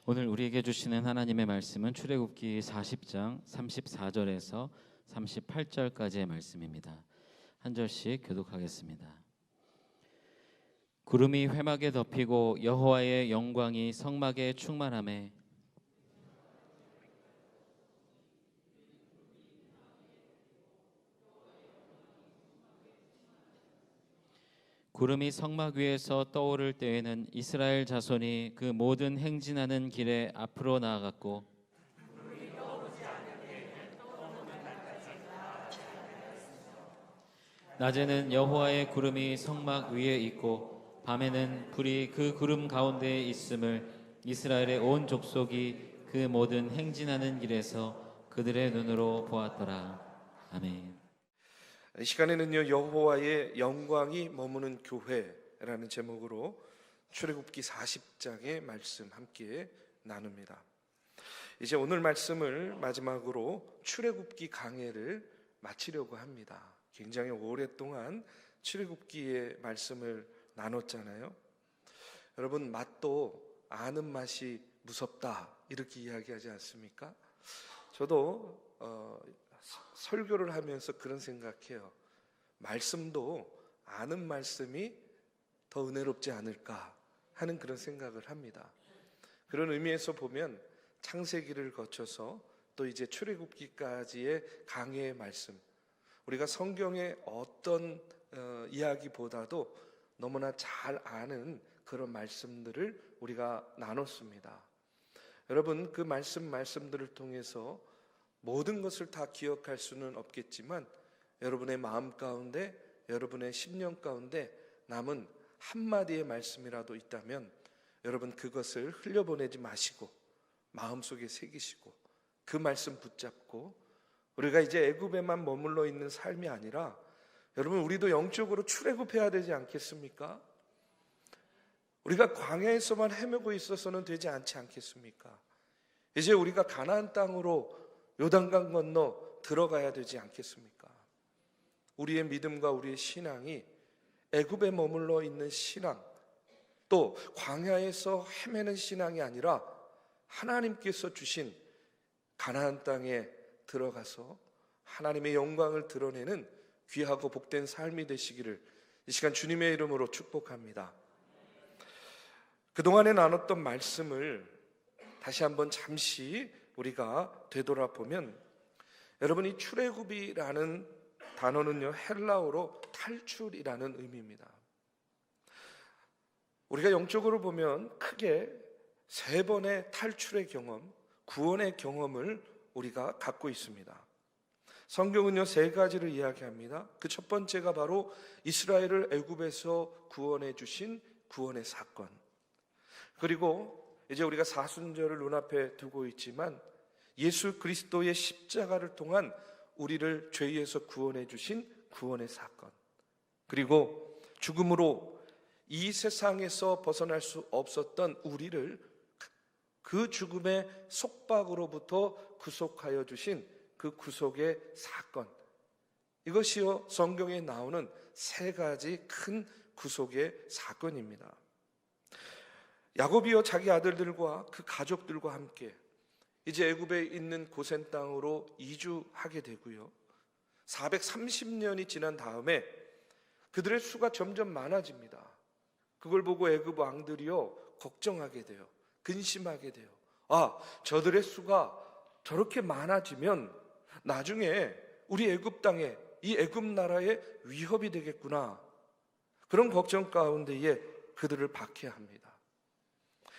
오늘 우리에게 주시는 하나님의 말씀은 출애굽기 40장 34절에서 38절까지의 말씀입니다. 한 절씩 교독하겠습니다. 구름이 회막에 덮이고 여호와의 영광이 성막에 충만하매 구름이 성막 위에서 떠오를 때에는 이스라엘 자손이 그 모든 행진하는 길에 앞으로 나아갔고 낮에는 여호와의 구름이 성막 위에 있고 밤에는 불이 그 구름 가운데에 있음을 이스라엘의 온 족속이 그 모든 행진하는 길에서 그들의 눈으로 보았더라. 아멘. 이 시간에는요, 여호와의 영광이 머무는 교회라는 제목으로 출애굽기 40장의 말씀 함께 나눕니다. 이제 오늘 말씀을 마지막으로 출애굽기 강해를 마치려고 합니다. 굉장히 오랫동안 출애굽기의 말씀을 나눴잖아요. 여러분, 맛도 아는 맛이 무섭다 이렇게 이야기하지 않습니까? 저도 설교를 하면서 그런 생각해요. 말씀도 아는 말씀이 더 은혜롭지 않을까 하는 그런 생각을 합니다. 그런 의미에서 보면 창세기를 거쳐서 또 이제 출애굽기까지의 강해의 말씀, 우리가 성경의 어떤 이야기보다도 너무나 잘 아는 그런 말씀들을 우리가 나눴습니다. 여러분, 그 말씀들을 통해서 모든 것을 다 기억할 수는 없겠지만 여러분의 마음 가운데, 여러분의 심령 가운데 남은 한마디의 말씀이라도 있다면 여러분 그것을 흘려보내지 마시고 마음속에 새기시고 그 말씀 붙잡고 우리가 이제 애굽에만 머물러 있는 삶이 아니라 여러분 우리도 영적으로 출애굽해야 되지 않겠습니까? 우리가 광야에서만 헤매고 있어서는 되지 않지 않겠습니까? 이제 우리가 가나안 땅으로 요단강 건너 들어가야 되지 않겠습니까? 우리의 믿음과 우리의 신앙이 애굽에 머물러 있는 신앙, 또 광야에서 헤매는 신앙이 아니라 하나님께서 주신 가나안 땅에 들어가서 하나님의 영광을 드러내는 귀하고 복된 삶이 되시기를 이 시간 주님의 이름으로 축복합니다. 그동안에 나눴던 말씀을 다시 한번 잠시 우리가 되돌아보면 여러분, 이 출애굽이라는 단어는요, 헬라어로 탈출이라는 의미입니다. 우리가 영적으로 보면 크게 세 번의 탈출의 경험, 구원의 경험을 우리가 갖고 있습니다. 성경은요, 세 가지를 이야기합니다. 그 첫 번째가 바로 이스라엘을 애굽에서 구원해 주신 구원의 사건. 그리고 이제 우리가 사순절을 눈앞에 두고 있지만 예수 그리스도의 십자가를 통한 우리를 죄에서 구원해 주신 구원의 사건. 그리고 죽음으로 이 세상에서 벗어날 수 없었던 우리를 그 죽음의 속박으로부터 구속하여 주신 그 구속의 사건. 이것이요, 성경에 나오는 세 가지 큰 구속의 사건입니다. 야곱이요, 자기 아들들과 그 가족들과 함께 이제 애굽에 있는 고센 땅으로 이주하게 되고요, 430년이 지난 다음에 그들의 수가 점점 많아집니다. 그걸 보고 애굽 왕들이요, 걱정하게 돼요. 근심하게 돼요. 아, 저들의 수가 저렇게 많아지면 나중에 우리 애굽 땅에, 이 애굽 나라에 위협이 되겠구나. 그런 걱정 가운데에 그들을 박해합니다.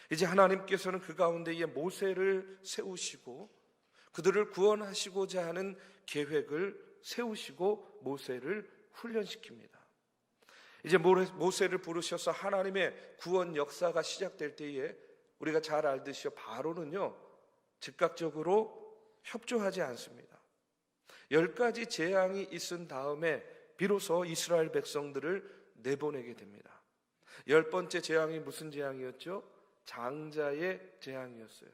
이제 하나님께서는 그 가운데에 모세를 세우시고 그들을 구원하시고자 하는 계획을 세우시고 모세를 훈련시킵니다. 이제 모세를 부르셔서 하나님의 구원 역사가 시작될 때에 우리가 잘 알듯이 바로는요, 즉각적으로 협조하지 않습니다. 10가지 재앙이 있은 다음에 비로소 이스라엘 백성들을 내보내게 됩니다. 10번째 재앙이 무슨 재앙이었죠? 장자의 재앙이었어요.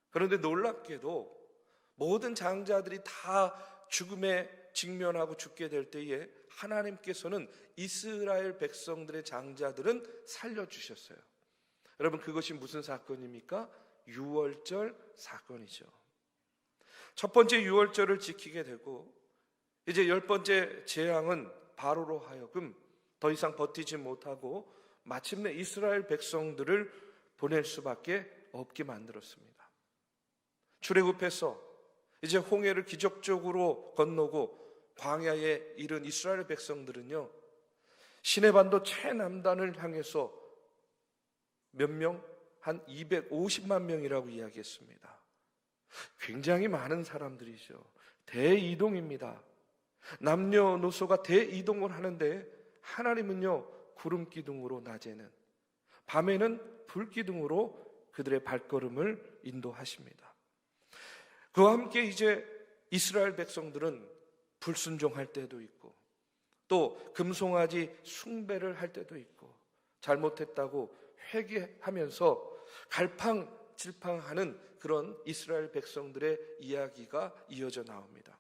그런데 놀랍게도 모든 장자들이 다 죽음에 직면하고 죽게 될 때에 하나님께서는 이스라엘 백성들의 장자들은 살려주셨어요. 여러분, 그것이 무슨 사건입니까? 유월절 사건이죠. 첫 번째 유월절을 지키게 되고 이제 10번째 재앙은 바로로 하여금 더 이상 버티지 못하고 마침내 이스라엘 백성들을 보낼 수밖에 없게 만들었습니다. 출애굽해서 이제 홍해를 기적적으로 건너고 광야에 이른 이스라엘 백성들은요, 시내반도 최남단을 향해서 몇 명? 한 250만 명이라고 이야기했습니다. 굉장히 많은 사람들이죠. 대이동입니다. 남녀노소가 대이동을 하는데 하나님은요, 구름 기둥으로 낮에는, 밤에는 불 기둥으로 그들의 발걸음을 인도하십니다. 그와 함께 이제 이스라엘 백성들은 불순종할 때도 있고 또 금송아지 숭배를 할 때도 있고 잘못했다고 회개하면서 갈팡질팡하는 그런 이스라엘 백성들의 이야기가 이어져 나옵니다.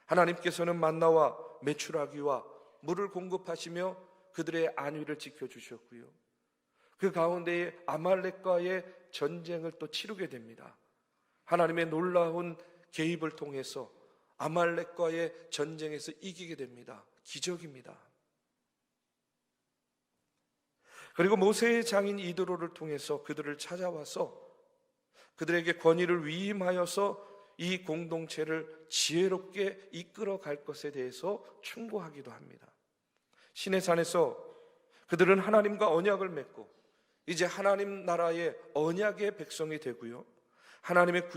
하나님께서는 만나와 메추라기와 물을 공급하시며 그들의 안위를 지켜주셨고요, 그 가운데에 아말렉과의 전쟁을 또 치르게 됩니다. 하나님의 놀라운 개입을 통해서 아말렉과의 전쟁에서 이기게 됩니다. 기적입니다. 그리고 모세의 장인 이드로를 통해서 그들을 찾아와서 그들에게 권위를 위임하여서 이 공동체를 지혜롭게 이끌어 갈 것에 대해서 충고하기도 합니다. 시내산에서 그들은 하나님과 언약을 맺고 이제 하나님 나라의 언약의 백성이 되고요, 하나님의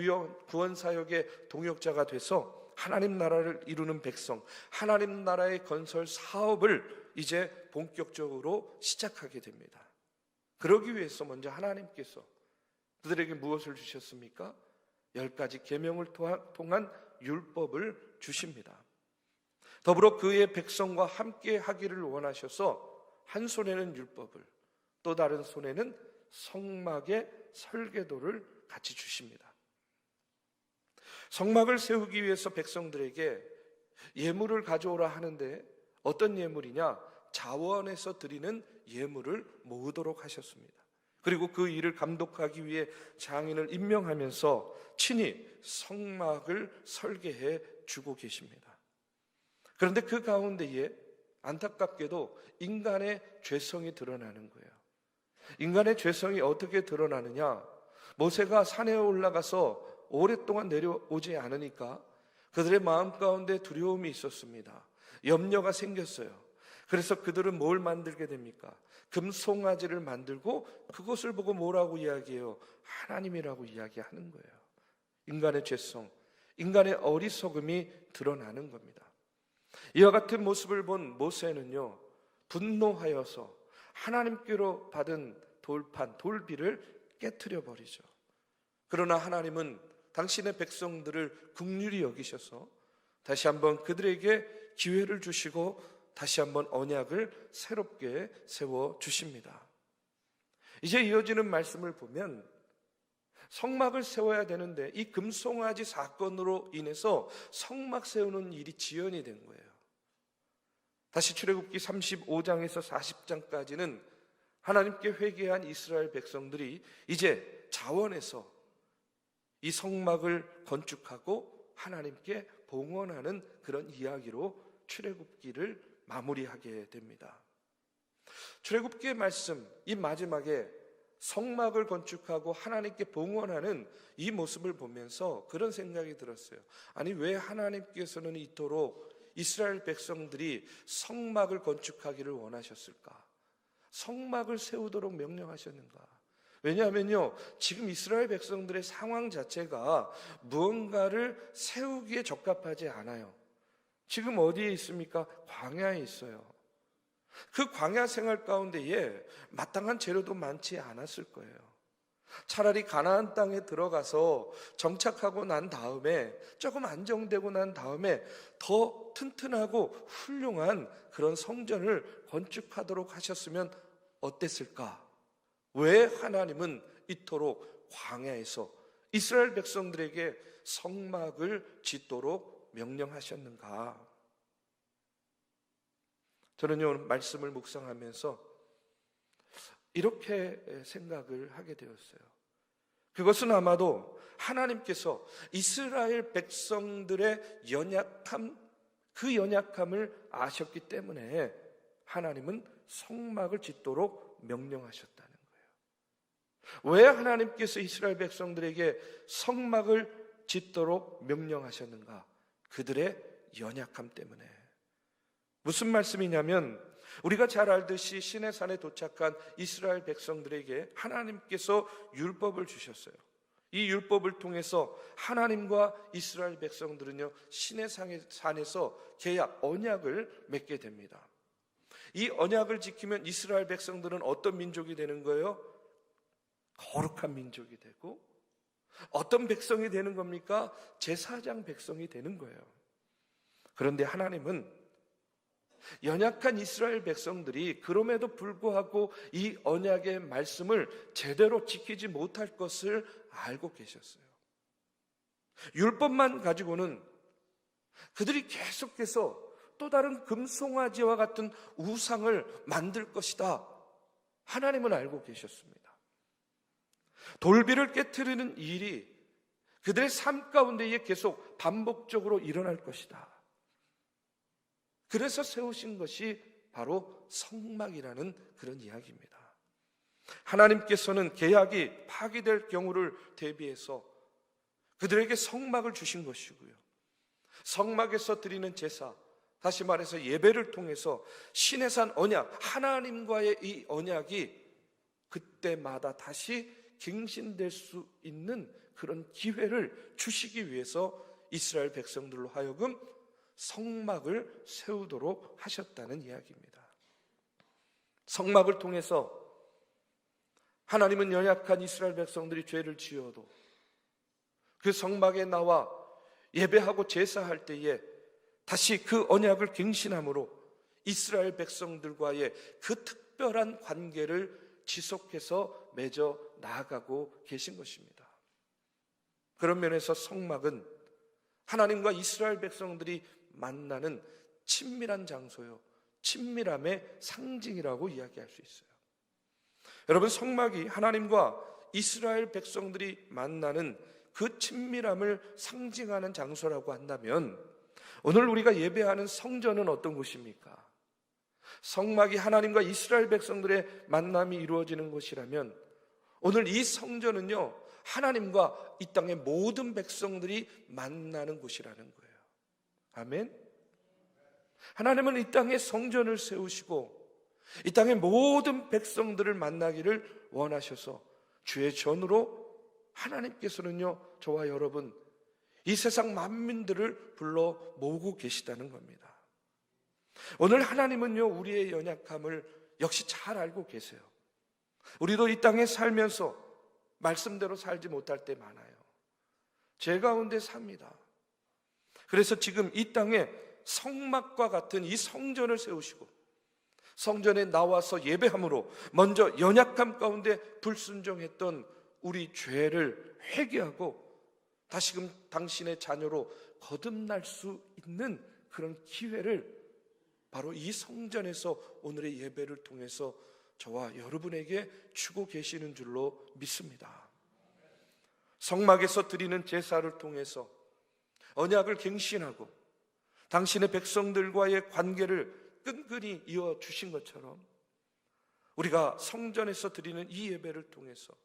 구원 사역의 동역자가 돼서 하나님 나라를 이루는 백성, 하나님 나라의 건설 사업을 이제 본격적으로 시작하게 됩니다. 그러기 위해서 먼저 하나님께서 그들에게 무엇을 주셨습니까? 10가지 계명을 통한 율법을 주십니다. 더불어 그의 백성과 함께 하기를 원하셔서 한 손에는 율법을, 또 다른 손에는 성막의 설계도를 같이 주십니다. 성막을 세우기 위해서 백성들에게 예물을 가져오라 하는데 어떤 예물이냐? 자원에서 드리는 예물을 모으도록 하셨습니다. 그리고 그 일을 감독하기 위해 장인을 임명하면서 친히 성막을 설계해 주고 계십니다. 그런데 그 가운데에 안타깝게도 인간의 죄성이 드러나는 거예요. 인간의 죄성이 어떻게 드러나느냐? 모세가 산에 올라가서 오랫동안 내려오지 않으니까 그들의 마음 가운데 두려움이 있었습니다. 염려가 생겼어요. 그래서 그들은 뭘 만들게 됩니까? 금송아지를 만들고 그것을 보고 뭐라고 이야기해요? 하나님이라고 이야기하는 거예요. 인간의 죄성, 인간의 어리석음이 드러나는 겁니다. 이와 같은 모습을 본 모세는요, 분노하여서 하나님께로 받은 돌판, 돌비를 깨트려 버리죠. 그러나 하나님은 당신의 백성들을 긍휼히 여기셔서 다시 한번 그들에게 기회를 주시고 다시 한번 언약을 새롭게 세워 주십니다. 이제 이어지는 말씀을 보면 성막을 세워야 되는데 이 금송아지 사건으로 인해서 성막 세우는 일이 지연이 된 거예요. 다시 출애굽기 35장에서 40장까지는 하나님께 회개한 이스라엘 백성들이 이제 자원에서 이 성막을 건축하고 하나님께 봉헌하는 그런 이야기로 출애굽기를 마무리하게 됩니다. 출애굽기의 말씀, 이 마지막에 성막을 건축하고 하나님께 봉헌하는 이 모습을 보면서 그런 생각이 들었어요. 아니, 왜 하나님께서는 이토록 이스라엘 백성들이 성막을 건축하기를 원하셨을까? 성막을 세우도록 명령하셨는가? 왜냐하면요, 지금 이스라엘 백성들의 상황 자체가 무언가를 세우기에 적합하지 않아요. 지금 어디에 있습니까? 광야에 있어요. 그 광야 생활 가운데에 마땅한 재료도 많지 않았을 거예요. 차라리 가나안 땅에 들어가서 정착하고 난 다음에, 조금 안정되고 난 다음에 더 튼튼하고 훌륭한 그런 성전을 건축하도록 하셨으면 어땠을까? 왜 하나님은 이토록 광야에서 이스라엘 백성들에게 성막을 짓도록 명령하셨는가? 저는요, 말씀을 묵상하면서 이렇게 생각을 하게 되었어요. 그것은 아마도 하나님께서 이스라엘 백성들의 그 연약함을 아셨기 때문에 하나님은 성막을 짓도록 명령하셨다는 거예요. 왜 하나님께서 이스라엘 백성들에게 성막을 짓도록 명령하셨는가? 그들의 연약함 때문에. 무슨 말씀이냐면, 우리가 잘 알듯이 시내산에 도착한 이스라엘 백성들에게 하나님께서 율법을 주셨어요. 이 율법을 통해서 하나님과 이스라엘 백성들은요, 시내산에서 계약, 언약을 맺게 됩니다. 이 언약을 지키면 이스라엘 백성들은 어떤 민족이 되는 거예요? 거룩한 민족이 되고, 어떤 백성이 되는 겁니까? 제사장 백성이 되는 거예요. 그런데 하나님은 연약한 이스라엘 백성들이 그럼에도 불구하고 이 언약의 말씀을 제대로 지키지 못할 것을 알고 계셨어요. 율법만 가지고는 그들이 계속해서 또 다른 금송아지와 같은 우상을 만들 것이다. 하나님은 알고 계셨습니다. 돌비를 깨트리는 일이 그들의 삶 가운데에 계속 반복적으로 일어날 것이다. 그래서 세우신 것이 바로 성막이라는 그런 이야기입니다. 하나님께서는 계약이 파기될 경우를 대비해서 그들에게 성막을 주신 것이고요. 성막에서 드리는 제사, 다시 말해서 예배를 통해서 시내산 언약, 하나님과의 이 언약이 그때마다 다시 갱신될 수 있는 그런 기회를 주시기 위해서 이스라엘 백성들로 하여금 성막을 세우도록 하셨다는 이야기입니다. 성막을 통해서 하나님은 연약한 이스라엘 백성들이 죄를 지어도 그 성막에 나와 예배하고 제사할 때에 다시 그 언약을 갱신함으로 이스라엘 백성들과의 그 특별한 관계를 지속해서 맺어 나아가고 계신 것입니다. 그런 면에서 성막은 하나님과 이스라엘 백성들이 만나는 친밀한 장소요, 친밀함의 상징이라고 이야기할 수 있어요. 여러분, 성막이 하나님과 이스라엘 백성들이 만나는 그 친밀함을 상징하는 장소라고 한다면, 오늘 우리가 예배하는 성전은 어떤 곳입니까? 성막이 하나님과 이스라엘 백성들의 만남이 이루어지는 곳이라면, 오늘 이 성전은요, 하나님과 이 땅의 모든 백성들이 만나는 곳이라는 거예요. 아멘. 하나님은 이 땅에 성전을 세우시고 이 땅의 모든 백성들을 만나기를 원하셔서 주의 전으로 하나님께서는요, 저와 여러분, 이 세상 만민들을 불러 모으고 계시다는 겁니다. 오늘 하나님은요, 우리의 연약함을 역시 잘 알고 계세요. 우리도 이 땅에 살면서 말씀대로 살지 못할 때 많아요. 죄 가운데 삽니다. 그래서 지금 이 땅에 성막과 같은 이 성전을 세우시고 성전에 나와서 예배함으로 먼저 연약함 가운데 불순종했던 우리 죄를 회개하고 다시금 당신의 자녀로 거듭날 수 있는 그런 기회를 바로 이 성전에서 오늘의 예배를 통해서 저와 여러분에게 주고 계시는 줄로 믿습니다. 성막에서 드리는 제사를 통해서 언약을 갱신하고 당신의 백성들과의 관계를 끈끈이 이어주신 것처럼 우리가 성전에서 드리는 이 예배를 통해서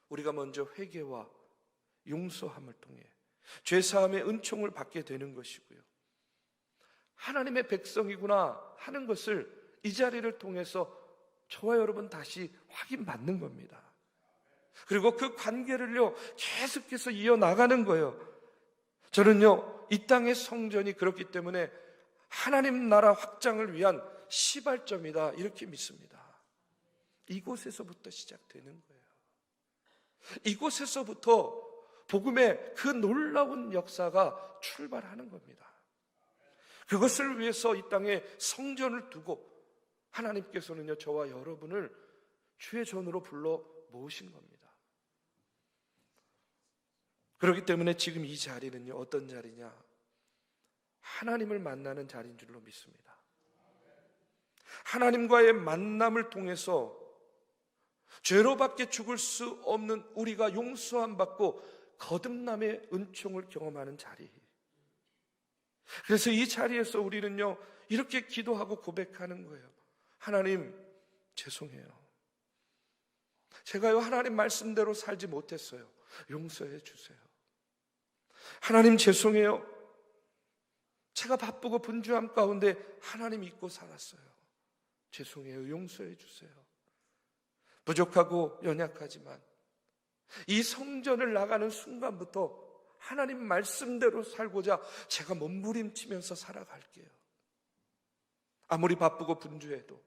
우리가 먼저 회개와 용서함을 통해 죄사함의 은총을 받게 되는 것이고요, 하나님의 백성이구나 하는 것을 이 자리를 통해서 저와 여러분 다시 확인받는 겁니다. 그리고 그 관계를요 계속해서 이어나가는 거예요. 저는요, 이 땅의 성전이 그렇기 때문에 하나님 나라 확장을 위한 시발점이다, 이렇게 믿습니다. 이곳에서부터 시작되는 거예요. 이곳에서부터 복음의 그 놀라운 역사가 출발하는 겁니다. 그것을 위해서 이 땅에 성전을 두고 하나님께서는요, 저와 여러분을 주의 전으로 불러 모으신 겁니다. 그렇기 때문에 지금 이 자리는요, 어떤 자리냐? 하나님을 만나는 자리인 줄로 믿습니다. 하나님과의 만남을 통해서 죄로밖에 죽을 수 없는 우리가 용서함 받고 거듭남의 은총을 경험하는 자리. 그래서 이 자리에서 우리는요, 이렇게 기도하고 고백하는 거예요. 하나님, 죄송해요. 제가요, 하나님 말씀대로 살지 못했어요. 용서해 주세요. 하나님, 죄송해요. 제가 바쁘고 분주함 가운데 하나님 잊고 살았어요. 죄송해요. 용서해 주세요. 부족하고 연약하지만 이 성전을 나가는 순간부터 하나님 말씀대로 살고자 제가 몸부림치면서 살아갈게요. 아무리 바쁘고 분주해도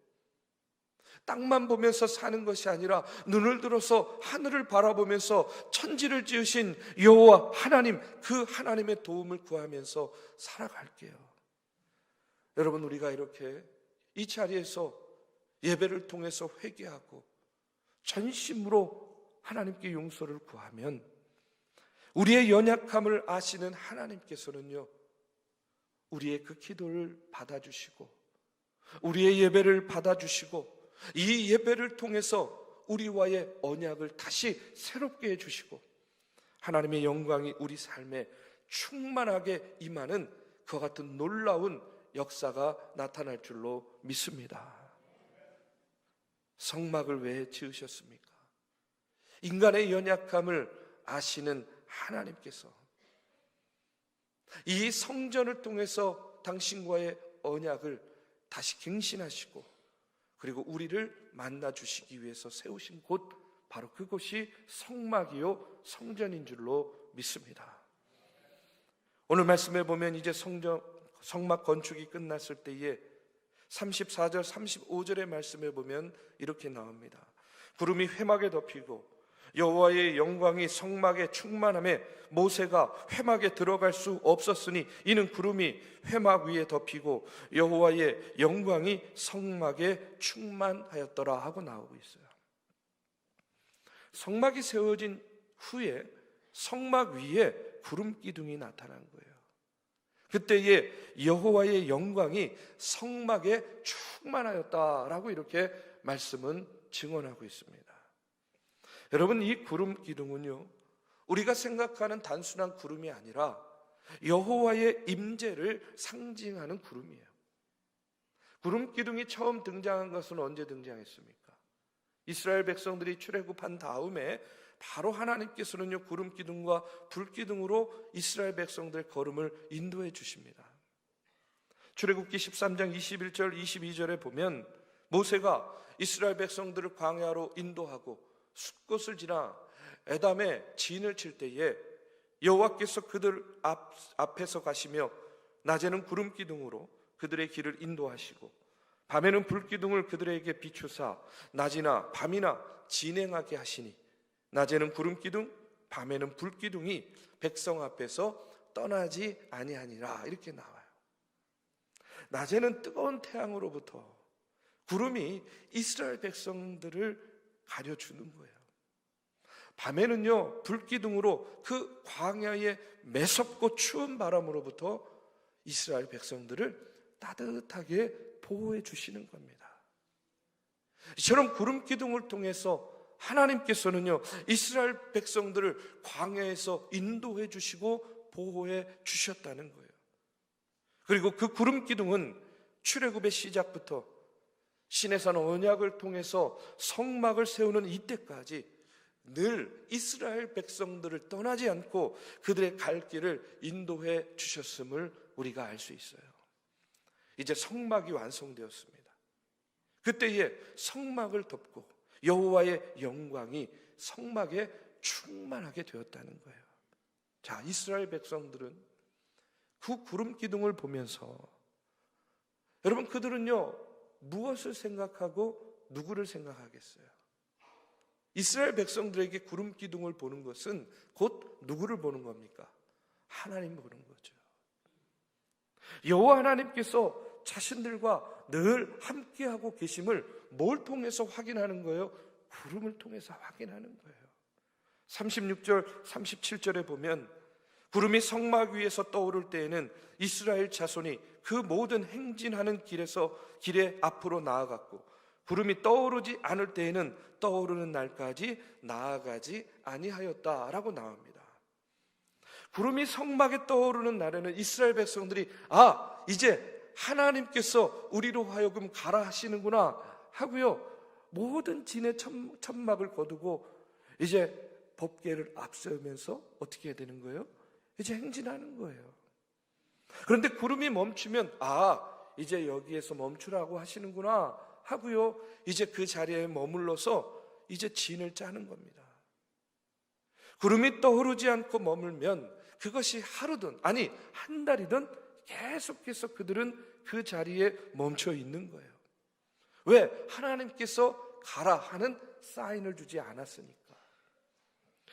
땅만 보면서 사는 것이 아니라 눈을 들어서 하늘을 바라보면서 천지를 지으신 여호와 하나님, 그 하나님의 도움을 구하면서 살아갈게요. 여러분, 우리가 이렇게 이 자리에서 예배를 통해서 회개하고 전심으로 하나님께 용서를 구하면 우리의 연약함을 아시는 하나님께서는요, 우리의 그 기도를 받아주시고 우리의 예배를 받아주시고 이 예배를 통해서 우리와의 언약을 다시 새롭게 해주시고 하나님의 영광이 우리 삶에 충만하게 임하는 그와 같은 놀라운 역사가 나타날 줄로 믿습니다. 성막을 왜 지으셨습니까? 인간의 연약함을 아시는 하나님께서 이 성전을 통해서 당신과의 언약을 다시 갱신하시고 그리고 우리를 만나 주시기 위해서 세우신 곳, 바로 그곳이 성막이요 성전인 줄로 믿습니다. 오늘 말씀에 보면 이제 성막 건축이 끝났을 때에 34절 35절의 말씀에 보면 이렇게 나옵니다. 구름이 회막에 덮이고 여호와의 영광이 성막에 충만함에 모세가 회막에 들어갈 수 없었으니 이는 구름이 회막 위에 덮이고 여호와의 영광이 성막에 충만하였더라 하고 나오고 있어요. 성막이 세워진 후에 성막 위에 구름 기둥이 나타난 거예요. 그때에 여호와의 영광이 성막에 충만하였다라고 이렇게 말씀은 증언하고 있습니다. 여러분, 이 구름 기둥은요, 우리가 생각하는 단순한 구름이 아니라 여호와의 임재를 상징하는 구름이에요. 구름 기둥이 처음 등장한 것은 언제 등장했습니까? 이스라엘 백성들이 출애굽한 다음에 바로 하나님께서는요, 구름 기둥과 불 기둥으로 이스라엘 백성들의 걸음을 인도해 주십니다. 출애굽기 13장 21절 22절에 보면 모세가 이스라엘 백성들을 광야로 인도하고 숫곳을 지나 에담에 진을 칠 때에 여호와께서 그들 앞에서 가시며 낮에는 구름 기둥으로 그들의 길을 인도하시고 밤에는 불 기둥을 그들에게 비추사 낮이나 밤이나 진행하게 하시니 낮에는 구름 기둥, 밤에는 불 기둥이 백성 앞에서 떠나지 아니하니라, 이렇게 나와요. 낮에는 뜨거운 태양으로부터 구름이 이스라엘 백성들을 가려주는 거예요. 밤에는요, 불기둥으로 그 광야의 매섭고 추운 바람으로부터 이스라엘 백성들을 따뜻하게 보호해 주시는 겁니다. 이처럼 구름 기둥을 통해서 하나님께서는요, 이스라엘 백성들을 광야에서 인도해 주시고 보호해 주셨다는 거예요. 그리고 그 구름 기둥은 출애굽의 시작부터 시내산 언약을 통해서 성막을 세우는 이때까지 늘 이스라엘 백성들을 떠나지 않고 그들의 갈 길을 인도해 주셨음을 우리가 알 수 있어요. 이제 성막이 완성되었습니다. 그때에 성막을 덮고 여호와의 영광이 성막에 충만하게 되었다는 거예요. 자, 이스라엘 백성들은 그 구름 기둥을 보면서 여러분, 그들은요, 무엇을 생각하고 누구를 생각하겠어요? 이스라엘 백성들에게 구름 기둥을 보는 것은 곧 누구를 보는 겁니까? 하나님 보는 거죠. 여호와 하나님께서 자신들과 늘 함께하고 계심을 뭘 통해서 확인하는 거예요? 구름을 통해서 확인하는 거예요. 36절 37절에 보면 구름이 성막 위에서 떠오를 때에는 이스라엘 자손이 그 모든 행진하는 길에 앞으로 나아갔고 구름이 떠오르지 않을 때에는 떠오르는 날까지 나아가지 아니하였다라고 나옵니다. 구름이 성막에 떠오르는 날에는 이스라엘 백성들이 이제 하나님께서 우리로 하여금 가라 하시는구나 하고요, 모든 진의 천막을 거두고 이제 법궤를 앞세우면서 어떻게 해야 되는 거예요? 이제 행진하는 거예요. 그런데 구름이 멈추면 이제 여기에서 멈추라고 하시는구나 하고요, 이제 그 자리에 머물러서 이제 진을 짜는 겁니다. 구름이 떠오르지 않고 머물면 그것이 하루든 한 달이든 계속해서 그들은 그 자리에 멈춰 있는 거예요. 왜? 하나님께서 가라 하는 사인을 주지 않았으니까.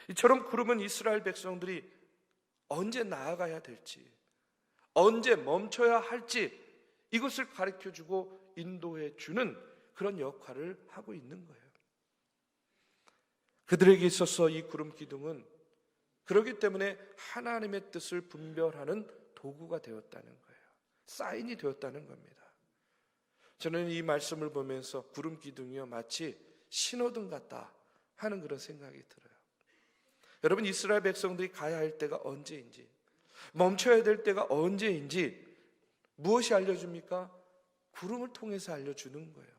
이처럼 구름은 이스라엘 백성들이 언제 나아가야 될지, 언제 멈춰야 할지 이것을 가르쳐주고 인도해 주는 그런 역할을 하고 있는 거예요. 그들에게 있어서 이 구름 기둥은 그렇기 때문에 하나님의 뜻을 분별하는 도구가 되었다는 거예요. 사인이 되었다는 겁니다. 저는 이 말씀을 보면서 구름 기둥이요, 마치 신호등 같다 하는 그런 생각이 들어요. 여러분, 이스라엘 백성들이 가야 할 때가 언제인지, 멈춰야 될 때가 언제인지 무엇이 알려줍니까? 구름을 통해서 알려주는 거예요.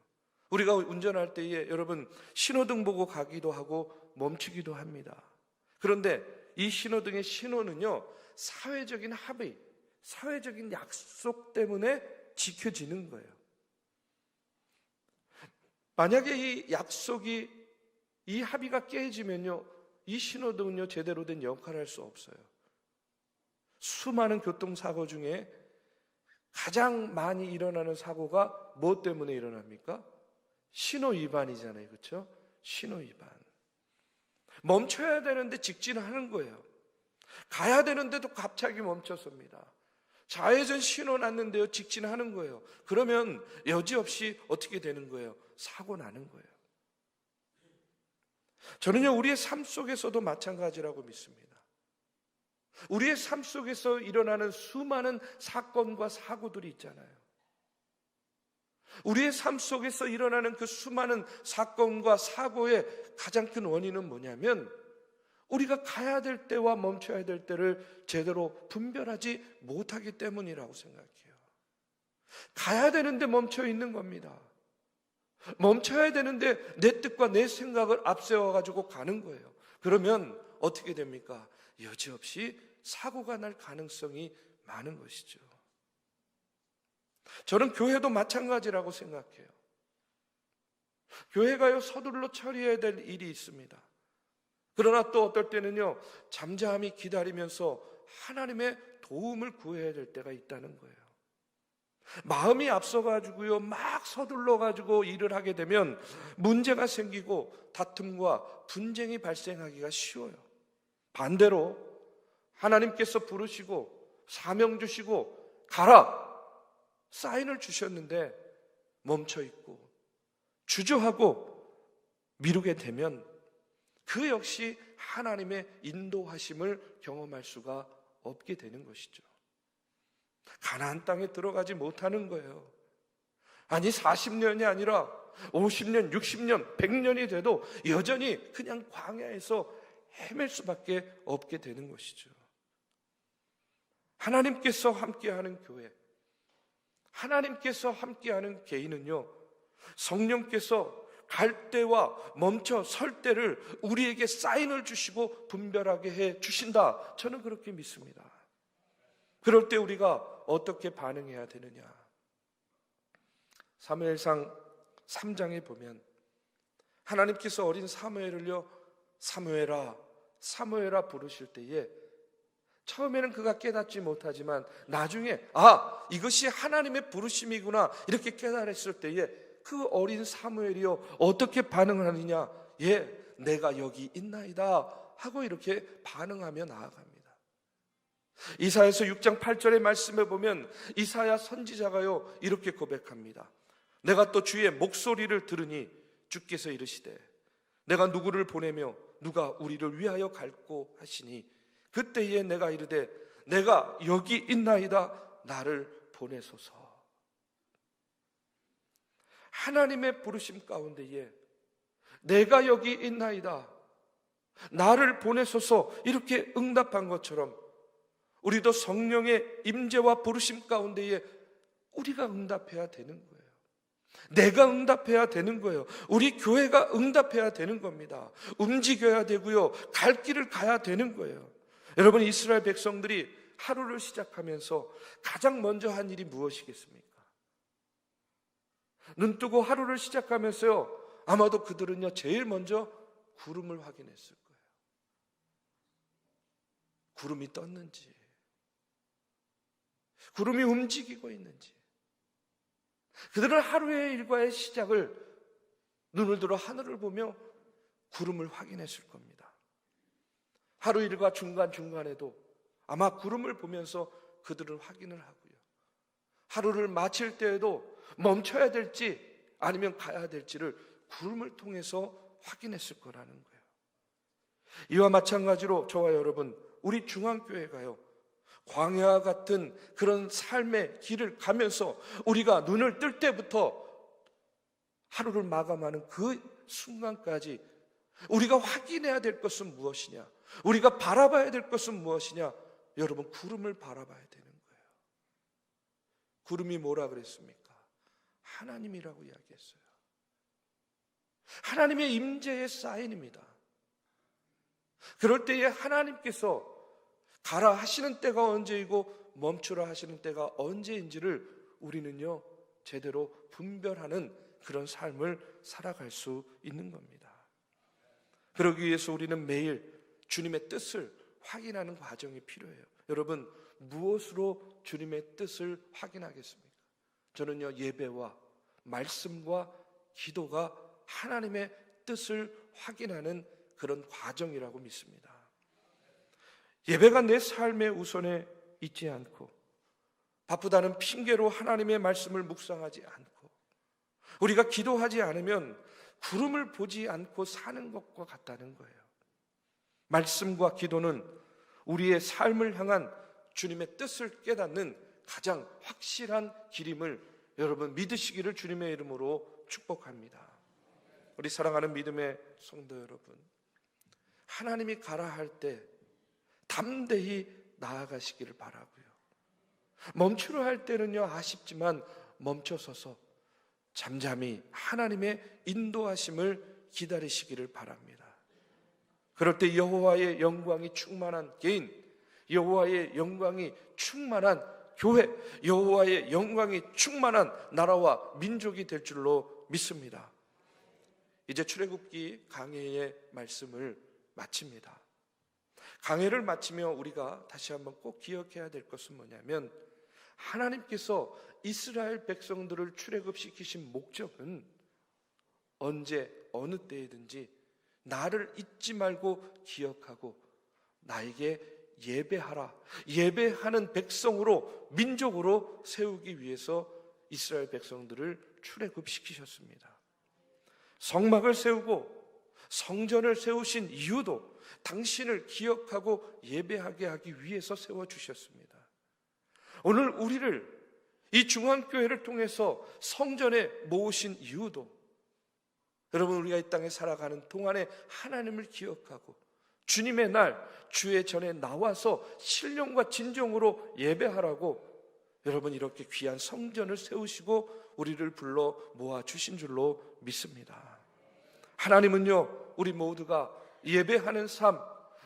우리가 운전할 때에 여러분 신호등 보고 가기도 하고 멈추기도 합니다. 그런데 이 신호등의 신호는요, 사회적인 합의, 사회적인 약속 때문에 지켜지는 거예요. 만약에 이 약속이, 이 합의가 깨지면요, 이 신호등은요 제대로 된 역할을 할 수 없어요. 수많은 교통사고 중에 가장 많이 일어나는 사고가 뭐 때문에 일어납니까? 신호 위반이잖아요. 그렇죠? 신호 위반. 멈춰야 되는데 직진하는 거예요. 가야 되는데도 갑자기 멈춰섭니다. 좌회전 신호 났는데요, 직진하는 거예요. 그러면 여지없이 어떻게 되는 거예요? 사고 나는 거예요. 저는요, 우리의 삶 속에서도 마찬가지라고 믿습니다. 우리의 삶 속에서 일어나는 수많은 사건과 사고들이 있잖아요. 우리의 삶 속에서 일어나는 그 수많은 사건과 사고의 가장 큰 원인은 뭐냐면, 우리가 가야 될 때와 멈춰야 될 때를 제대로 분별하지 못하기 때문이라고 생각해요. 가야 되는데 멈춰 있는 겁니다. 멈춰야 되는데 내 뜻과 내 생각을 앞세워가지고 가는 거예요. 그러면 어떻게 됩니까? 여지없이 사고가 날 가능성이 많은 것이죠. 저는 교회도 마찬가지라고 생각해요. 교회가요, 서둘러 처리해야 될 일이 있습니다. 그러나 또 어떨 때는요, 잠잠히 기다리면서 하나님의 도움을 구해야 될 때가 있다는 거예요. 마음이 앞서가지고요, 막 서둘러가지고 일을 하게 되면 문제가 생기고 다툼과 분쟁이 발생하기가 쉬워요. 반대로 하나님께서 부르시고 사명 주시고 가라 사인을 주셨는데 멈춰 있고 주저하고 미루게 되면 그 역시 하나님의 인도하심을 경험할 수가 없게 되는 것이죠. 가나안 땅에 들어가지 못하는 거예요. 아니 40년이 아니라 50년, 60년, 100년이 돼도 여전히 그냥 광야에서 헤맬 수밖에 없게 되는 것이죠. 하나님께서 함께하는 교회, 하나님께서 함께하는 개인은요, 성령께서 갈 때와 멈춰 설 때를 우리에게 사인을 주시고 분별하게 해 주신다. 저는 그렇게 믿습니다. 그럴 때 우리가 어떻게 반응해야 되느냐? 사무엘상 3장에 보면 하나님께서 어린 사무엘을요, 사무엘아, 사무엘아 부르실 때에 처음에는 그가 깨닫지 못하지만 나중에 이것이 하나님의 부르심이구나 이렇게 깨달았을 때에 그 어린 사무엘이요 어떻게 반응을 하느냐? 내가 여기 있나이다 하고 이렇게 반응하며 나아갑니다. 이사야서 6장 8절의 말씀에 보면 이사야 선지자가요 이렇게 고백합니다. 내가 또 주의 목소리를 들으니 주께서 이르시되 내가 누구를 보내며 누가 우리를 위하여 갈고 하시니 그때에 내가 이르되 내가 여기 있나이다 나를 보내소서. 하나님의 부르심 가운데에 내가 여기 있나이다, 나를 보내소서, 이렇게 응답한 것처럼 우리도 성령의 임재와 부르심 가운데에 우리가 응답해야 되는 거예요. 내가 응답해야 되는 거예요. 우리 교회가 응답해야 되는 겁니다. 움직여야 되고요, 갈 길을 가야 되는 거예요. 여러분, 이스라엘 백성들이 하루를 시작하면서 가장 먼저 한 일이 무엇이겠습니까? 눈 뜨고 하루를 시작하면서요, 아마도 그들은요 제일 먼저 구름을 확인했을 거예요. 구름이 떴는지, 구름이 움직이고 있는지. 그들은 하루의 일과의 시작을 눈을 들어 하늘을 보며 구름을 확인했을 겁니다. 하루 일과 중간중간에도 아마 구름을 보면서 그들은 확인을 하고요, 하루를 마칠 때에도 멈춰야 될지 아니면 가야 될지를 구름을 통해서 확인했을 거라는 거예요. 이와 마찬가지로 저와 여러분, 우리 중앙교회가요, 광야 같은 그런 삶의 길을 가면서 우리가 눈을 뜰 때부터 하루를 마감하는 그 순간까지 우리가 확인해야 될 것은 무엇이냐, 우리가 바라봐야 될 것은 무엇이냐? 여러분, 구름을 바라봐야 되는 거예요. 구름이 뭐라 그랬습니까? 하나님이라고 이야기했어요. 하나님의 임재의 사인입니다. 그럴 때에 하나님께서 가라 하시는 때가 언제이고 멈추라 하시는 때가 언제인지를 우리는요 제대로 분별하는 그런 삶을 살아갈 수 있는 겁니다. 그러기 위해서 우리는 매일 주님의 뜻을 확인하는 과정이 필요해요. 여러분, 무엇으로 주님의 뜻을 확인하겠습니까? 저는요, 예배와 말씀과 기도가 하나님의 뜻을 확인하는 그런 과정이라고 믿습니다. 예배가 내 삶의 우선에 있지 않고, 바쁘다는 핑계로 하나님의 말씀을 묵상하지 않고, 우리가 기도하지 않으면 구름을 보지 않고 사는 것과 같다는 거예요. 말씀과 기도는 우리의 삶을 향한 주님의 뜻을 깨닫는 가장 확실한 길임을 여러분 믿으시기를 주님의 이름으로 축복합니다. 우리 사랑하는 믿음의 성도 여러분, 하나님이 가라 할 때 담대히 나아가시기를 바라고요, 멈추려 할 때는요 아쉽지만 멈춰서서 잠잠히 하나님의 인도하심을 기다리시기를 바랍니다. 그럴 때 여호와의 영광이 충만한 개인, 여호와의 영광이 충만한 교회, 여호와의 영광이 충만한 나라와 민족이 될 줄로 믿습니다. 이제 출애굽기 강해의 말씀을 마칩니다. 강해를 마치며 우리가 다시 한번 꼭 기억해야 될 것은 뭐냐면, 하나님께서 이스라엘 백성들을 출애굽시키신 목적은 언제 어느 때이든지 나를 잊지 말고 기억하고 나에게 예배하라, 예배하는 백성으로, 민족으로 세우기 위해서 이스라엘 백성들을 출애굽시키셨습니다. 성막을 세우고 성전을 세우신 이유도 당신을 기억하고 예배하게 하기 위해서 세워주셨습니다. 오늘 우리를 이 중앙교회를 통해서 성전에 모으신 이유도 여러분, 우리가 이 땅에 살아가는 동안에 하나님을 기억하고 주님의 날, 주의 전에 나와서 신령과 진정으로 예배하라고 여러분 이렇게 귀한 성전을 세우시고 우리를 불러 모아주신 줄로 믿습니다. 하나님은요, 우리 모두가 예배하는 삶,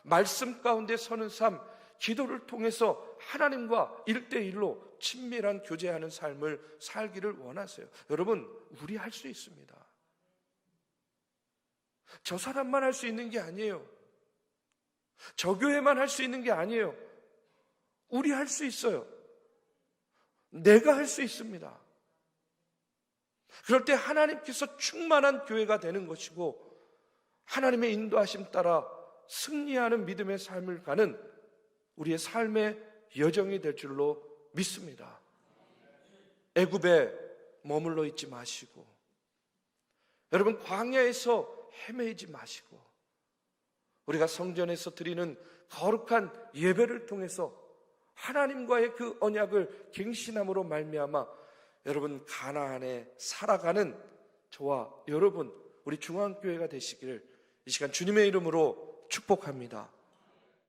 말씀 가운데 서는 삶, 기도를 통해서 하나님과 1대1로 친밀한 교제하는 삶을 살기를 원하세요. 여러분, 우리 할 수 있습니다. 저 사람만 할 수 있는 게 아니에요. 저 교회만 할 수 있는 게 아니에요. 우리 할 수 있어요. 내가 할 수 있습니다. 그럴 때 하나님께서 충만한 교회가 되는 것이고, 하나님의 인도하심 따라 승리하는 믿음의 삶을 가는 우리의 삶의 여정이 될 줄로 믿습니다. 애굽에 머물러 있지 마시고, 여러분 광야에서 헤매이지 마시고, 우리가 성전에서 드리는 거룩한 예배를 통해서 하나님과의 그 언약을 갱신함으로 말미암아 여러분 가나안에 살아가는 저와 여러분, 우리 중앙교회가 되시기를 이 시간 주님의 이름으로 축복합니다.